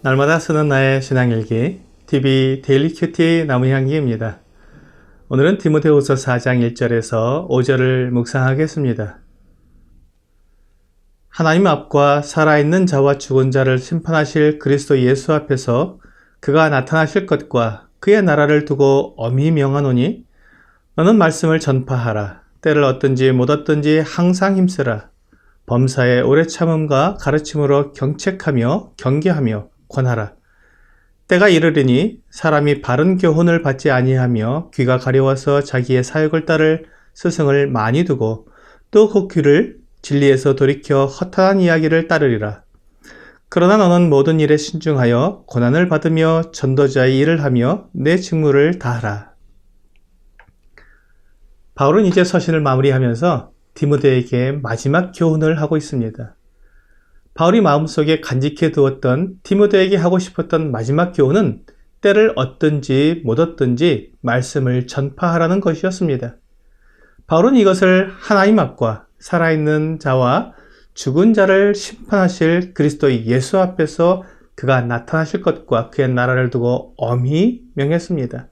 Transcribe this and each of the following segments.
날마다 쓰는 나의 신앙일기 TV 데일리 큐티 나무향기입니다. 오늘은 디모데후서 4장 1절에서 5절을 묵상하겠습니다. 하나님 앞과 살아있는 자와 죽은 자를 심판하실 그리스도 예수 앞에서 그가 나타나실 것과 그의 나라를 두고 엄히 명하노니 너는 말씀을 전파하라. 때를 얻든지 못 얻든지 항상 힘쓰라. 범사의 오래 참음과 가르침으로 경책하며 경계하며 권하라. 때가 이르리니 사람이 바른 교훈을 받지 아니하며 귀가 가려워서 자기의 사욕을 따를 스승을 많이 두고 또 그 귀를 진리에서 돌이켜 허탄한 이야기를 따르리라. 그러나 너는 모든 일에 신중하여 고난을 받으며 전도자의 일을 하며 내 직무를 다하라. 바울은 이제 서신을 마무리하면서 디모데에게 마지막 교훈을 하고 있습니다. 바울이 마음속에 간직해 두었던 디모데에게 하고 싶었던 마지막 교훈은 때를 얻든지 못 얻든지 말씀을 전파하라는 것이었습니다. 바울은 이것을 하나님 앞과 살아있는 자와 죽은 자를 심판하실 그리스도 예수 앞에서 그가 나타나실 것과 그의 나라를 두고 엄히 명했습니다.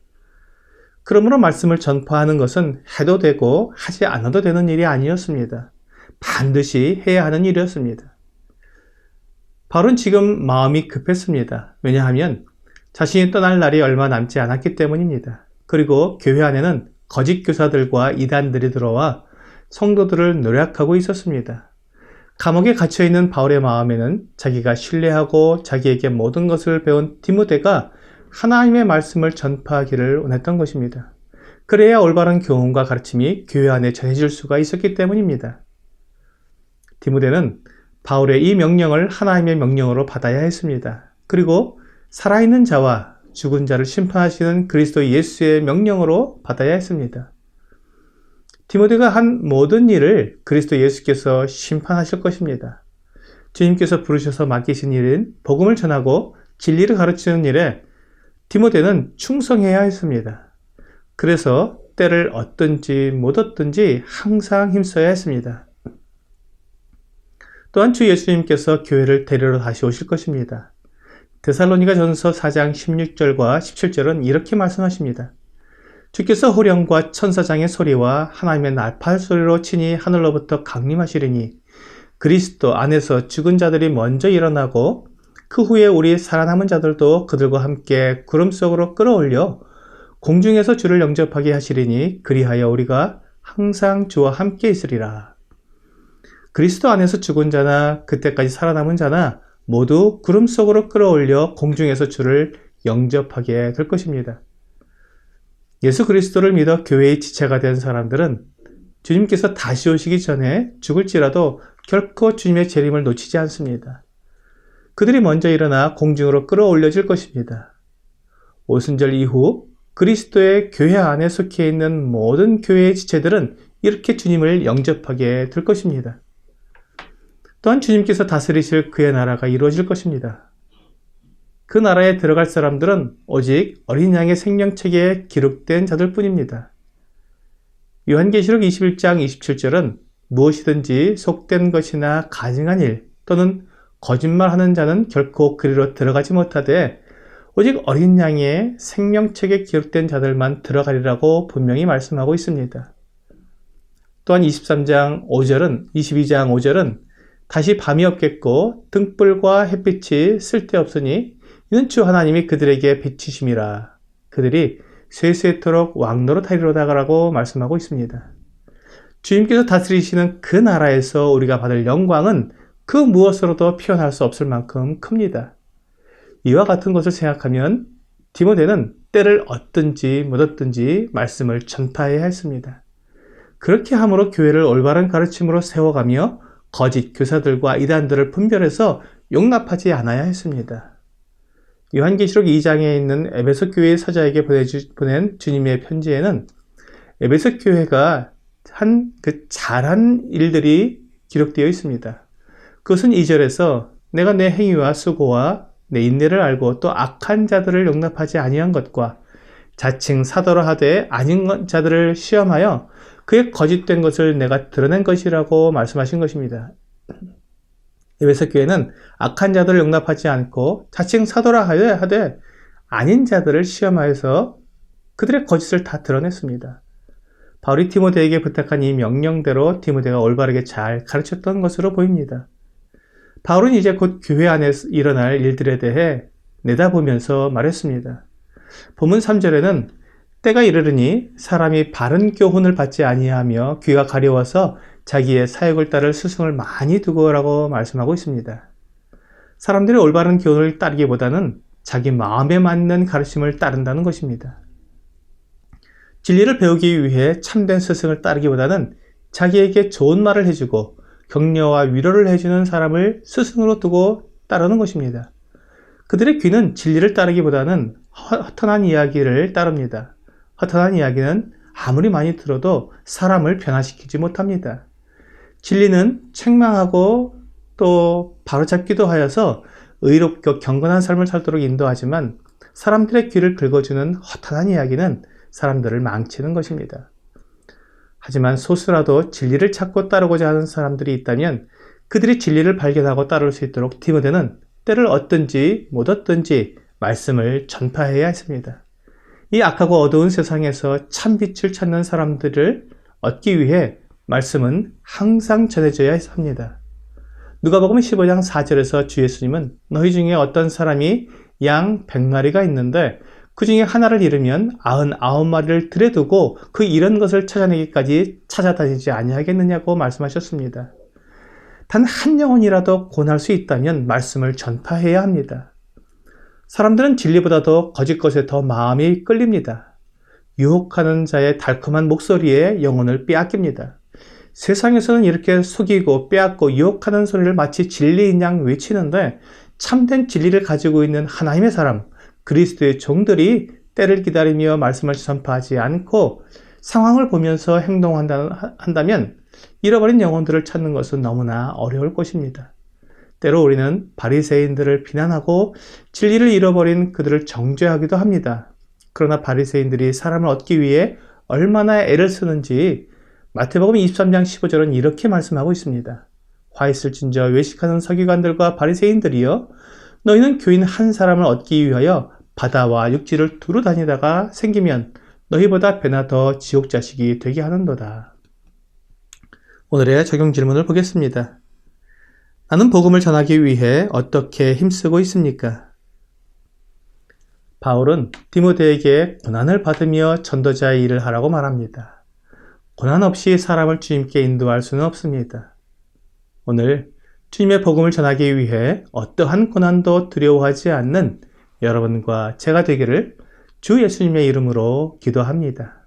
그러므로 말씀을 전파하는 것은 해도 되고 하지 않아도 되는 일이 아니었습니다. 반드시 해야 하는 일이었습니다. 바울은 지금 마음이 급했습니다. 왜냐하면 자신이 떠날 날이 얼마 남지 않았기 때문입니다. 그리고 교회 안에는 거짓 교사들과 이단들이 들어와 성도들을 노략하고 있었습니다. 감옥에 갇혀있는 바울의 마음에는 자기가 신뢰하고 자기에게 모든 것을 배운 디모데가 하나님의 말씀을 전파하기를 원했던 것입니다. 그래야 올바른 교훈과 가르침이 교회 안에 전해질 수가 있었기 때문입니다. 디모데는 바울의 이 명령을 하나님의 명령으로 받아야 했습니다. 그리고 살아있는 자와 죽은 자를 심판하시는 그리스도 예수의 명령으로 받아야 했습니다. 디모데가 한 모든 일을 그리스도 예수께서 심판하실 것입니다. 주님께서 부르셔서 맡기신 일인 복음을 전하고 진리를 가르치는 일에 디모데는 충성해야 했습니다. 그래서 때를 얻든지 못 얻든지 항상 힘써야 했습니다. 또한 주 예수님께서 교회를 데리러 다시 오실 것입니다. 데살로니가 전서 4장 16절과 17절은 이렇게 말씀하십니다. 주께서 호령과 천사장의 소리와 하나님의 나팔 소리로 친히 하늘로부터 강림하시리니 그리스도 안에서 죽은 자들이 먼저 일어나고 그 후에 우리 살아남은 자들도 그들과 함께 구름 속으로 끌어올려 공중에서 주를 영접하게 하시리니 그리하여 우리가 항상 주와 함께 있으리라. 그리스도 안에서 죽은 자나 그때까지 살아남은 자나 모두 구름 속으로 끌어올려 공중에서 주를 영접하게 될 것입니다. 예수 그리스도를 믿어 교회의 지체가 된 사람들은 주님께서 다시 오시기 전에 죽을지라도 결코 주님의 재림을 놓치지 않습니다. 그들이 먼저 일어나 공중으로 끌어올려질 것입니다. 오순절 이후 그리스도의 교회 안에 속해 있는 모든 교회의 지체들은 이렇게 주님을 영접하게 될 것입니다. 또한 주님께서 다스리실 그의 나라가 이루어질 것입니다. 그 나라에 들어갈 사람들은 오직 어린 양의 생명책에 기록된 자들 뿐입니다. 요한계시록 21장 27절은 무엇이든지 속된 것이나 가증한 일 또는 거짓말하는 자는 결코 그리로 들어가지 못하되 오직 어린 양의 생명책에 기록된 자들만 들어가리라고 분명히 말씀하고 있습니다. 또한 22장 5절은 다시 밤이 없겠고 등불과 햇빛이 쓸데없으니 이는 주 하나님이 그들에게 비치심이라. 그들이 쇠쇠토록 왕노릇하리로다라고 말씀하고 있습니다. 주님께서 다스리시는 그 나라에서 우리가 받을 영광은 그 무엇으로도 표현할 수 없을 만큼 큽니다. 이와 같은 것을 생각하면 디모데는 때를 얻든지 못 얻든지 말씀을 전파해야 했습니다. 그렇게 함으로 교회를 올바른 가르침으로 세워가며 거짓 교사들과 이단들을 분별해서 용납하지 않아야 했습니다. 요한계시록 2장에 있는 에베소 교회의 사자에게 보낸 주님의 편지에는 에베소 교회가 한 잘한 일들이 기록되어 있습니다. 그것은 2절에서 내가 내 행위와 수고와 내 인내를 알고 또 악한 자들을 용납하지 아니한 것과 자칭 사도라 하되 아닌 자들을 시험하여 그의 거짓된 것을 내가 드러낸 것이라고 말씀하신 것입니다. 에베소 교회는 악한 자들을 용납하지 않고 자칭 사도라 하되 아닌 자들을 시험하여서 그들의 거짓을 다 드러냈습니다. 바울이 디모데에게 부탁한 이 명령대로 디모데가 올바르게 잘 가르쳤던 것으로 보입니다. 바울은 이제 곧 교회 안에서 일어날 일들에 대해 내다보면서 말했습니다. 본문 3절에는 때가 이르르니 사람이 바른 교훈을 받지 아니하며 귀가 가려워서 자기의 사역을 따를 스승을 많이 두고라고 말씀하고 있습니다. 사람들이 올바른 교훈을 따르기보다는 자기 마음에 맞는 가르침을 따른다는 것입니다. 진리를 배우기 위해 참된 스승을 따르기보다는 자기에게 좋은 말을 해주고 격려와 위로를 해주는 사람을 스승으로 두고 따르는 것입니다. 그들의 귀는 진리를 따르기보다는 허탄한 이야기를 따릅니다. 허탄한 이야기는 아무리 많이 들어도 사람을 변화시키지 못합니다. 진리는 책망하고 또 바로잡기도 하여서 의롭고 경건한 삶을 살도록 인도하지만 사람들의 귀를 긁어주는 허탄한 이야기는 사람들을 망치는 것입니다. 하지만 소수라도 진리를 찾고 따르고자 하는 사람들이 있다면 그들이 진리를 발견하고 따를 수 있도록 디모데는 때를 얻든지 못 얻든지 말씀을 전파해야 했습니다. 이 악하고 어두운 세상에서 참빛을 찾는 사람들을 얻기 위해 말씀은 항상 전해져야 합니다. 누가복음 15장 4절에서 주 예수님은 너희 중에 어떤 사람이 양 100마리가 있는데 그 중에 하나를 잃으면 99마리를 들에 두고 그 잃은 것을 찾아내기까지 찾아다니지 아니하겠느냐고 말씀하셨습니다. 단 한 영혼이라도 구원할 수 있다면 말씀을 전파해야 합니다. 사람들은 진리보다도 거짓 것에 더 마음이 끌립니다. 유혹하는 자의 달콤한 목소리에 영혼을 빼앗깁니다. 세상에서는 이렇게 속이고 빼앗고 유혹하는 소리를 마치 진리인 양 외치는데 참된 진리를 가지고 있는 하나님의 사람, 그리스도의 종들이 때를 기다리며 말씀을 전파하지 않고 상황을 보면서 행동한다면 잃어버린 영혼들을 찾는 것은 너무나 어려울 것입니다. 때로 우리는 바리새인들을 비난하고 진리를 잃어버린 그들을 정죄하기도 합니다. 그러나 바리새인들이 사람을 얻기 위해 얼마나 애를 쓰는지 마태복음 23장 15절은 이렇게 말씀하고 있습니다. 화 있을진저 외식하는 서기관들과 바리새인들이여 너희는 교인 한 사람을 얻기 위하여 바다와 육지를 두루 다니다가 생기면 너희보다 배나 더 지옥 자식이 되게 하는도다. 오늘의 적용 질문을 보겠습니다. 나는 복음을 전하기 위해 어떻게 힘쓰고 있습니까? 바울은 디모데에게 고난을 받으며 전도자의 일을 하라고 말합니다. 고난 없이 사람을 주님께 인도할 수는 없습니다. 오늘 주님의 복음을 전하기 위해 어떠한 고난도 두려워하지 않는 여러분과 제가 되기를 주 예수님의 이름으로 기도합니다.